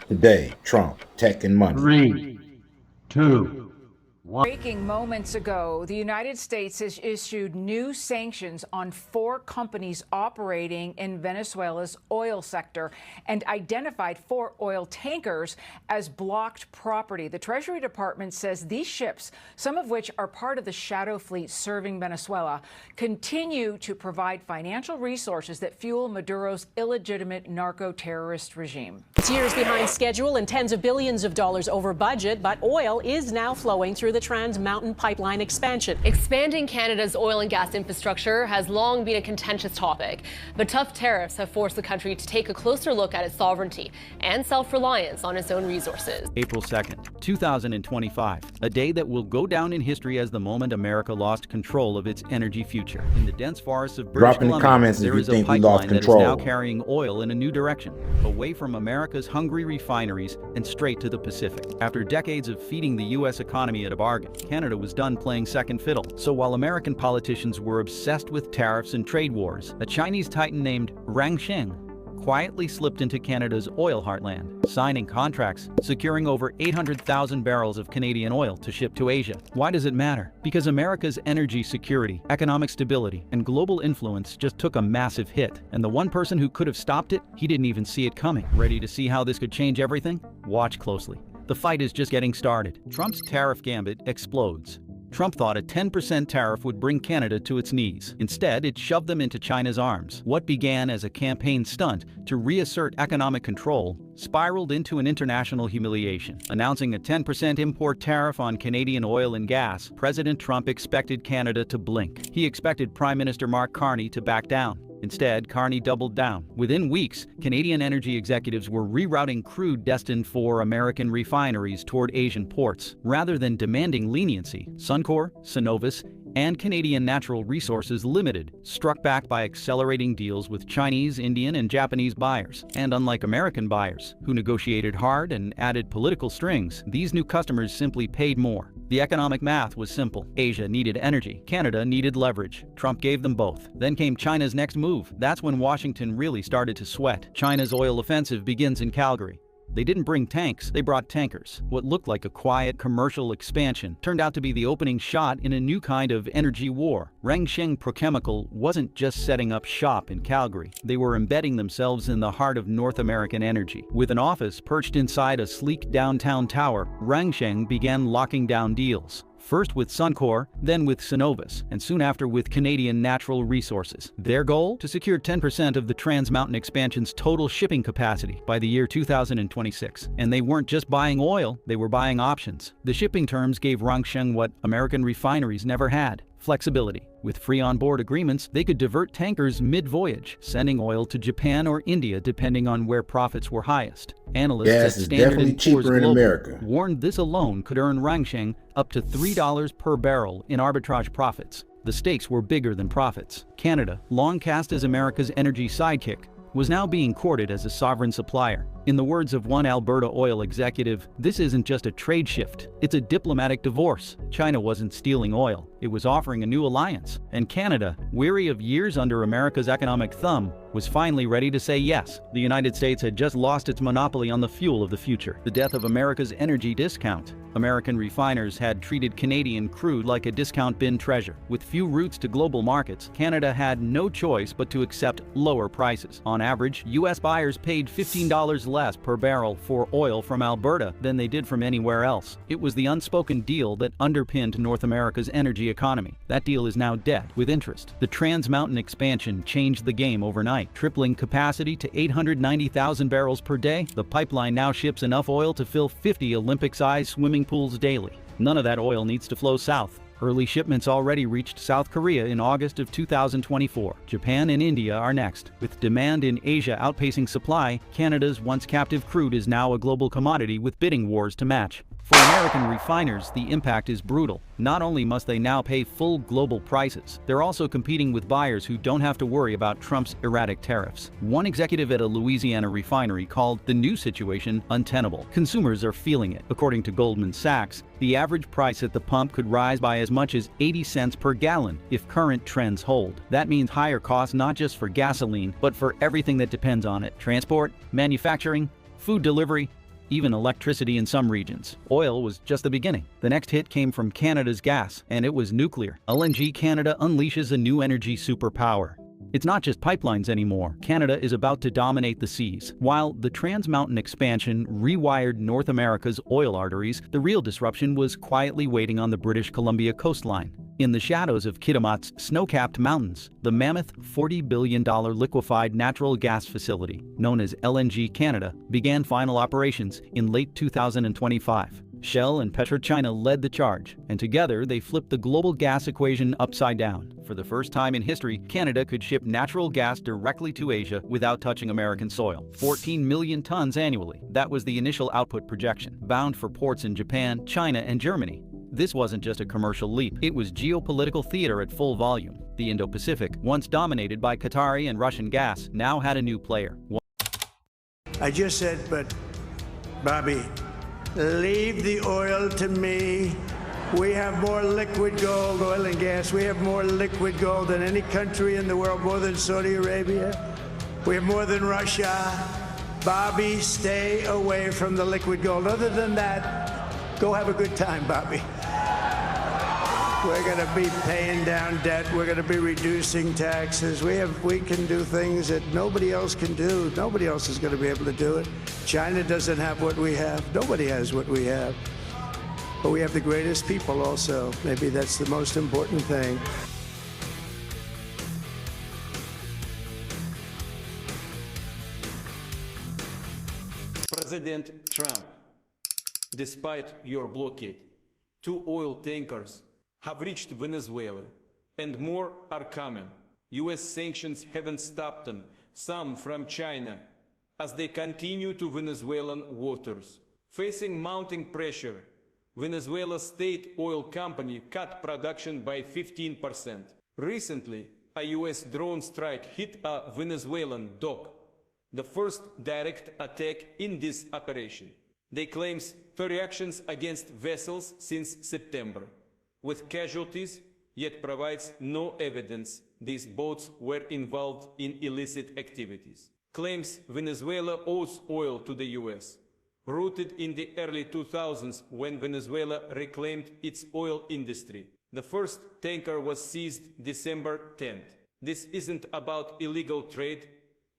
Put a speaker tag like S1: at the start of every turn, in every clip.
S1: Today, Trump, tech and money.
S2: 3, 2, 1.
S3: Breaking moments ago, the United States has issued new sanctions on 4 companies operating in Venezuela's oil sector and identified 4 oil tankers as blocked property. The Treasury Department says these ships, some of which are part of the shadow fleet serving Venezuela, continue to provide financial resources that fuel Maduro's illegitimate narco-terrorist regime.
S4: It's years behind schedule and tens of billions of dollars over budget, but oil is now flowing through the Trans Mountain Pipeline expansion.
S5: Expanding Canada's oil and gas infrastructure has long been a contentious topic, but tough tariffs have forced the country to take a closer look at its sovereignty and self-reliance on its own resources.
S6: April 2nd, 2025, a day that will go down in history as the moment America lost control of its energy future. In the dense forests of British
S1: Drop in the
S6: Columbia,
S1: comments if
S6: there
S1: you
S6: is a
S1: think we lost
S6: pipeline that is
S1: control.
S6: now carrying oil in a new direction, away from America's hungry refineries and straight to the Pacific. After decades of feeding the U.S. economy at a bargain, Canada was done playing second fiddle. So while American politicians were obsessed with tariffs and trade wars, a Chinese titan named Rangsheng quietly slipped into Canada's oil heartland, signing contracts, securing over 800,000 barrels of Canadian oil to ship to Asia. Why does it matter? Because America's energy security, economic stability, and global influence just took a massive hit. And the one person who could have stopped it, he didn't even see it coming. Ready to see how this could change everything? Watch closely. The fight is just getting started. Trump's tariff gambit explodes. Trump thought a 10% tariff would bring Canada to its knees. Instead, it shoved them into China's arms. What began as a campaign stunt to reassert economic control spiraled into an international humiliation. Announcing a 10% import tariff on Canadian oil and gas, President Trump expected Canada to blink. He expected Prime Minister Mark Carney to back down. Instead, Carney doubled down. Within weeks, Canadian energy executives were rerouting crude destined for American refineries toward Asian ports. Rather than demanding leniency, Suncor, Cenovus, and Canadian Natural Resources Limited struck back by accelerating deals with Chinese, Indian, and Japanese buyers. And unlike American buyers, who negotiated hard and added political strings, these new customers simply paid more. The economic math was simple. Asia needed energy. Canada needed leverage. Trump gave them both. Then came China's next move. That's when Washington really started to sweat. China's oil offensive begins in Calgary. They didn't bring tanks, they brought tankers. What looked like a quiet commercial expansion turned out to be the opening shot in a new kind of energy war. Rangsheng Prochemical wasn't just setting up shop in Calgary. They were embedding themselves in the heart of North American energy. With an office perched inside a sleek downtown tower, Rangsheng began locking down deals. First with Suncor, then with Cenovus, and soon after with Canadian Natural Resources. Their goal? To secure 10% of the Trans Mountain expansion's total shipping capacity by the year 2026. And they weren't just buying oil, they were buying options. The shipping terms gave Rangsheng what American refineries never had: flexibility. With free on-board agreements, they could divert tankers mid-voyage, sending oil to Japan or India depending on where profits were highest. Analysts
S1: Gas
S6: at
S1: is
S6: Standard
S1: definitely
S6: & Poor's
S1: cheaper in
S6: Global
S1: America.
S6: warned this alone could earn Rangsheng up to $3 per barrel in arbitrage profits. The stakes were bigger than profits. Canada, long cast as America's energy sidekick, was now being courted as a sovereign supplier. In the words of one Alberta oil executive, this isn't just a trade shift, it's a diplomatic divorce. China wasn't stealing oil, it was offering a new alliance. And Canada, weary of years under America's economic thumb, was finally ready to say yes. The United States had just lost its monopoly on the fuel of the future, the death of America's energy discount. American refiners had treated Canadian crude like a discount bin treasure. With few routes to global markets, Canada had no choice but to accept lower prices. On average, U.S. buyers paid $15 less per barrel for oil from Alberta than they did from anywhere else. It was the unspoken deal that underpinned North America's energy economy. That deal is now dead, with interest. The Trans Mountain expansion changed the game overnight, tripling capacity to 890,000 barrels per day. The pipeline now ships enough oil to fill 50 Olympic-sized swimming pools daily. None of that oil needs to flow south. Early shipments already reached South Korea in August of 2024. Japan and India are next. With demand in Asia outpacing supply, Canada's once captive crude is now a global commodity with bidding wars to match. For American refiners, the impact is brutal. Not only must they now pay full global prices, they're also competing with buyers who don't have to worry about Trump's erratic tariffs. One executive at a Louisiana refinery called the new situation untenable. Consumers are feeling it. According to Goldman Sachs, the average price at the pump could rise by as much as 80 cents per gallon if current trends hold. That means higher costs not just for gasoline, but for everything that depends on it: transport, manufacturing, food delivery, even electricity in some regions. Oil was just the beginning. The next hit came from Canada's gas, and it was nuclear. LNG Canada unleashes a new energy superpower. It's not just pipelines anymore. Canada is about to dominate the seas. While the Trans Mountain expansion rewired North America's oil arteries, the real disruption was quietly waiting on the British Columbia coastline. In the shadows of Kitimat's snow-capped mountains, the mammoth $40 billion liquefied natural gas facility, known as LNG Canada, began final operations in late 2025. Shell and PetroChina led the charge, and together they flipped the global gas equation upside down. For the first time in history, Canada could ship natural gas directly to Asia without touching American soil. 14 million tons annually. That was the initial output projection, bound for ports in Japan, China, and Germany. This wasn't just a commercial leap. It was geopolitical theater at full volume. The Indo-Pacific, once dominated by Qatari and Russian gas, now had a new player.
S7: I just said, but Bobby, leave the oil to me. We have more liquid gold, oil and gas. We have more liquid gold than any country in the world, more than Saudi Arabia. We have more than Russia. Bobby, stay away from the liquid gold. Other than that, go have a good time, Bobby. We're going to be paying down debt. We're going to be reducing taxes. We can do things that nobody else can do. Nobody else is going to be able to do it. China doesn't have what we have. Nobody has what we have. But we have the greatest people also. Maybe that's the most important thing.
S8: President Trump, despite your blockade, 2 oil tankers have reached Venezuela, and more are coming. US sanctions haven't stopped them, some from China, as they continue to Venezuelan waters. Facing mounting pressure, Venezuela's state oil company cut production by 15%. Recently, a US drone strike hit a Venezuelan dock, the first direct attack in this operation. They claim 30 actions against vessels since September, with casualties, yet provides no evidence these boats were involved in illicit activities. Claims Venezuela owes oil to the US, rooted in the early 2000s when Venezuela reclaimed its oil industry. The first tanker was seized December 10th. This isn't about illegal trade,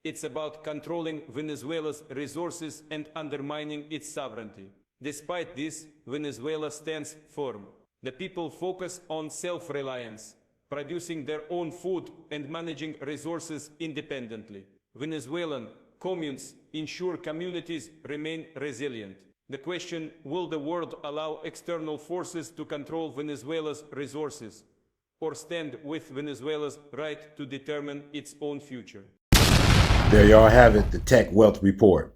S8: it's about controlling Venezuela's resources and undermining its sovereignty. Despite this, Venezuela stands firm. The people focus on self-reliance, producing their own food and managing resources independently. Venezuelan communes ensure communities remain resilient. The question, will the world allow external forces to control Venezuela's resources, or stand with Venezuela's right to determine its own future?
S1: There y'all have it, the Tech Wealth Report.